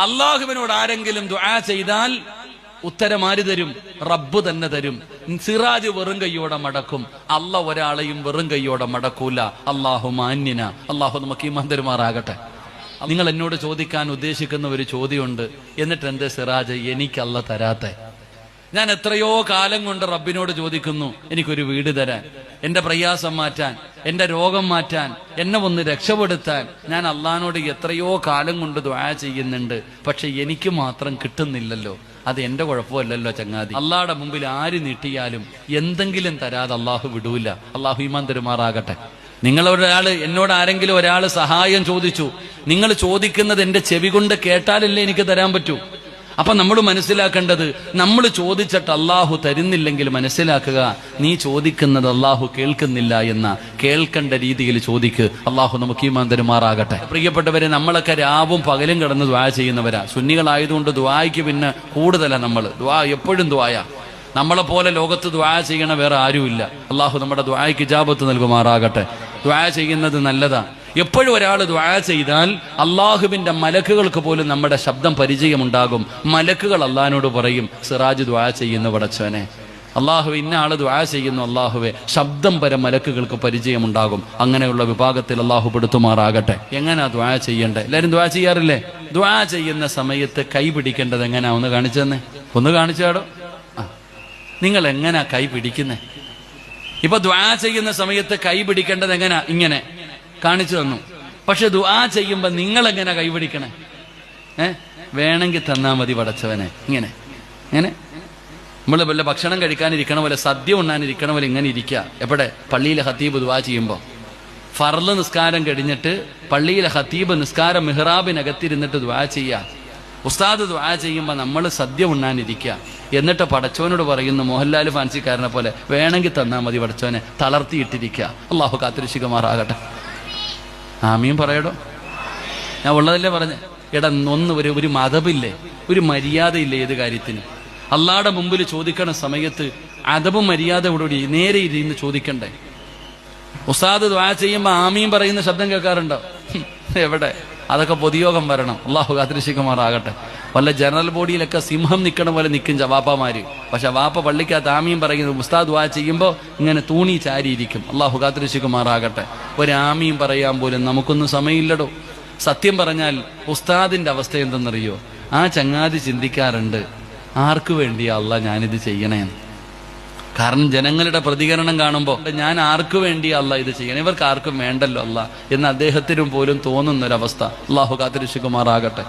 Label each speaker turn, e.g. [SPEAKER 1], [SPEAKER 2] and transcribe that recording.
[SPEAKER 1] അള്ളാഹുവിനോട് ആരെങ്കിലും ദുആ ചെയ്താൽ ഉത്തരം ആര് തരും? റബ്ബ് തന്നെ തരും. സിറാജ് വെറും കയ്യോടെ മടക്കും, അല്ല ഒരാളെയും വെറും കയ്യോടെ മടക്കൂല. അള്ളാഹു മാന്യന, അള്ളാഹു നമുക്ക് ഈമാൻ തരുമാറാകട്ടെ. നിങ്ങൾ എന്നോട് ചോദിക്കാൻ ഉദ്ദേശിക്കുന്ന ഒരു ചോദ്യമുണ്ട്, എന്നിട്ട് എന്റെ സിറാജ് എനിക്ക് അല്ല തരാത്തെ? ഞാൻ എത്രയോ കാലം കൊണ്ട് റബ്ബിനോട് ചോദിക്കുന്നു, എനിക്കൊരു വീട് തരാൻ, എന്റെ പ്രയാസം മാറ്റാൻ, എന്റെ രോഗം മാറ്റാൻ, എന്നെ ഒന്ന് രക്ഷപ്പെടുത്താൻ. ഞാൻ അള്ളാഹിനോട് എത്രയോ കാലം കൊണ്ട് ദുആ ചെയ്യുന്നുണ്ട്, പക്ഷെ എനിക്ക് മാത്രം കിട്ടുന്നില്ലല്ലോ. അത് എന്റെ കുഴപ്പമല്ലല്ലോ ചങ്ങാതി. അള്ളാഹുടെ മുമ്പിൽ ആര് നീട്ടിയാലും എന്തെങ്കിലും തരാതെ അള്ളാഹു വിടൂല. അള്ളാഹു ഈമാൻ തരുമാറാകട്ടെ. എന്നോട് ആരെങ്കിലും ഒരാൾ സഹായം ചോദിച്ചു, നിങ്ങൾ ചോദിക്കുന്നത് എന്റെ ചെവി കൊണ്ട് കേട്ടാലല്ലേ എനിക്ക് തരാൻ പറ്റൂ. അപ്പൊ നമ്മൾ മനസ്സിലാക്കേണ്ടത്, നമ്മൾ ചോദിച്ചിട്ട് അള്ളാഹു തരുന്നില്ലെങ്കിൽ മനസ്സിലാക്കുക, നീ ചോദിക്കുന്നത് അള്ളാഹു കേൾക്കുന്നില്ല എന്ന. കേൾക്കേണ്ട രീതിയിൽ ചോദിക്ക്. അള്ളാഹു നമുക്ക് ഈമാൻ തരുമാറാകട്ടെ. പ്രിയപ്പെട്ടവരെ, നമ്മളൊക്കെ രാവും പകലും കിടന്ന് ദുആ ചെയ്യുന്നവരാ. സുന്നികളായതുകൊണ്ട് ദുആയ്ക്ക് പിന്നെ കൂടുതലാ. നമ്മൾ ദുആ എപ്പോഴും ദുആയാ. നമ്മളെ പോലെ ലോകത്ത് ദുആ ചെയ്യണ വേറെ ആരുമില്ല. അള്ളാഹു നമ്മുടെ ദുആയ്ക്ക് ഇജാബത്ത് നൽകുമാറാകട്ടെ. ദുആ ചെയ്യുന്നത് നല്ലതാ. എപ്പോഴും ഒരാൾ ദുആ ചെയ്താൽ അള്ളാഹുവിന്റെ മലക്കുകൾക്ക് പോലും നമ്മുടെ ശബ്ദം പരിചയമുണ്ടാകും. മലക്കുകൾ അള്ളാഹിനോട് പറയും, സിറാജ് ദുആ ചെയ്യുന്നു പടച്ചവനെ, അള്ളാഹു ഇന്ന ആള് ദുആ ചെയ്യുന്നു, അള്ളാഹുവെ, ശബ്ദം വരെ മലക്കുകൾക്ക് പരിചയമുണ്ടാകും. അങ്ങനെയുള്ള വിഭാഗത്തിൽ അള്ളാഹു പെടുത്തുമാറാകട്ടെ. എങ്ങനെയാ ദുആ ചെയ്യണ്ടേ? എല്ലാവരും ദുആ ചെയ്യാറില്ലേ? ദുആ ചെയ്യുന്ന സമയത്ത് കൈ പിടിക്കേണ്ടത് എങ്ങനെയാ? ഒന്ന് കാണിച്ചു തന്നെ, ഒന്ന് കാണിച്ചാടോ. നിങ്ങൾ എങ്ങനെയാ കൈ പിടിക്കുന്നേ? ഇപ്പൊ ദുആ ചെയ്യുന്ന സമയത്ത് കൈ പിടിക്കേണ്ടത് എങ്ങനെയാ? ഇങ്ങനെ കാണിച്ചു തന്നു. പക്ഷെ ദുആ ചെയ്യുമ്പോ നിങ്ങൾ എങ്ങനെ കൈ പിടിക്കണേ? വേണമെങ്കിൽ തന്നാ മതി പടച്ചവനെ. ഇങ്ങനെ ഇങ്ങനെ നമ്മള് വല്ല ഭക്ഷണം കഴിക്കാനിരിക്കണ പോലെ, സദ്യ ഉണ്ണാനിരിക്കണ പോലെ ഇങ്ങനെ ഇരിക്കുക. എവിടെ? പള്ളിയിലെ ഖത്തീബ് ദുആ ചെയ്യുമ്പോ. ഫർള് നിസ്കാരം കഴിഞ്ഞിട്ട് പള്ളിയിലെ ഖത്തീബ് നിസ്കാരം മിഹ്റാബിനകത്തിരുന്നിട്ട് ദുആ ചെയ്യുക. ഉസ്താദ് ദുആ ചെയ്യുമ്പോൾ നമ്മൾ സദ്യ ഉണ്ണാനിരിക്കുക. എന്നിട്ട് പടച്ചവനോട് പറയുന്നു, മോഹൻലാൽ ഫാൻസിക്കാരനെ പോലെ, വേണമെങ്കിൽ തന്നാൽ മതി പടച്ചവനെ, തളർത്തിയിട്ടിരിക്കുക. അള്ളാഹു കാത്തിരക്ഷിക്കുമാറാകട്ടെ. ആമീൻ പറയടോ. ഞാൻ ഉള്ളതല്ലേ പറഞ്ഞേ. എടാ, ഒരു മതമില്ലേ, ഒരു മര്യാദയില്ലേ ഏത് കാര്യത്തിന്? അള്ളാഹുടെ മുമ്പിൽ ചോദിക്കണ സമയത്ത് അദബും മര്യാദയോടുകൂടി നേരെ ഇരുന്ന് ചോദിക്കണ്ടേ? ഉസ്താദ് ദുആ ചെയ്യുമ്പോൾ ആമീൻ പറയുന്ന ശബ്ദം കേൾക്കാറുണ്ടോ? എവിടെ? അതൊക്കെ പൊതുയോഗം വരണം. അള്ളാഹു കാത്തിരക്ഷിക്കുമാറാകട്ടെ. വല്ല ജനറൽ ബോഡിയിലൊക്കെ സിംഹം നിൽക്കണ പോലെ നിൽക്കും ജവാപ്പമാര്. പക്ഷെ വാപ്പ പള്ളിക്കകത്ത് ആമീൻ പറയുന്നത് ഉസ്താദ് ദുആ ചെയ്യുമ്പോൾ ഇങ്ങനെ തൂണി ചാരിയിരിക്കും. അള്ളാഹു കാത്തിരക്ഷിക്കുമാറാകട്ടെ. ഒരു ആമീൻ പറയാൻ പോലും നമുക്കൊന്നും സമയമില്ലടോ. സത്യം പറഞ്ഞാൽ ഉസ്താദിന്റെ അവസ്ഥ എന്തെന്നറിയോ? ആ ചങ്ങാതി ചിന്തിക്കാറുണ്ട്, ആർക്കു വേണ്ടിയാ അള്ളാഹ് ഞാനിത് ചെയ്യണേന്ന്. കാരണം ജനങ്ങളുടെ പ്രതികരണം കാണുമ്പോൾ ഞാൻ ആർക്കു വേണ്ടി അള്ളാഹ് ഇത് ചെയ്യണം, ഇവർക്ക് ആർക്കും വേണ്ടല്ലോ അള്ളാഹ് എന്ന് അദ്ദേഹത്തിനും പോലും തോന്നുന്നൊരവസ്ഥ. അള്ളാഹു കാത്തിരക്ഷിക്കുമാറാകട്ടെ.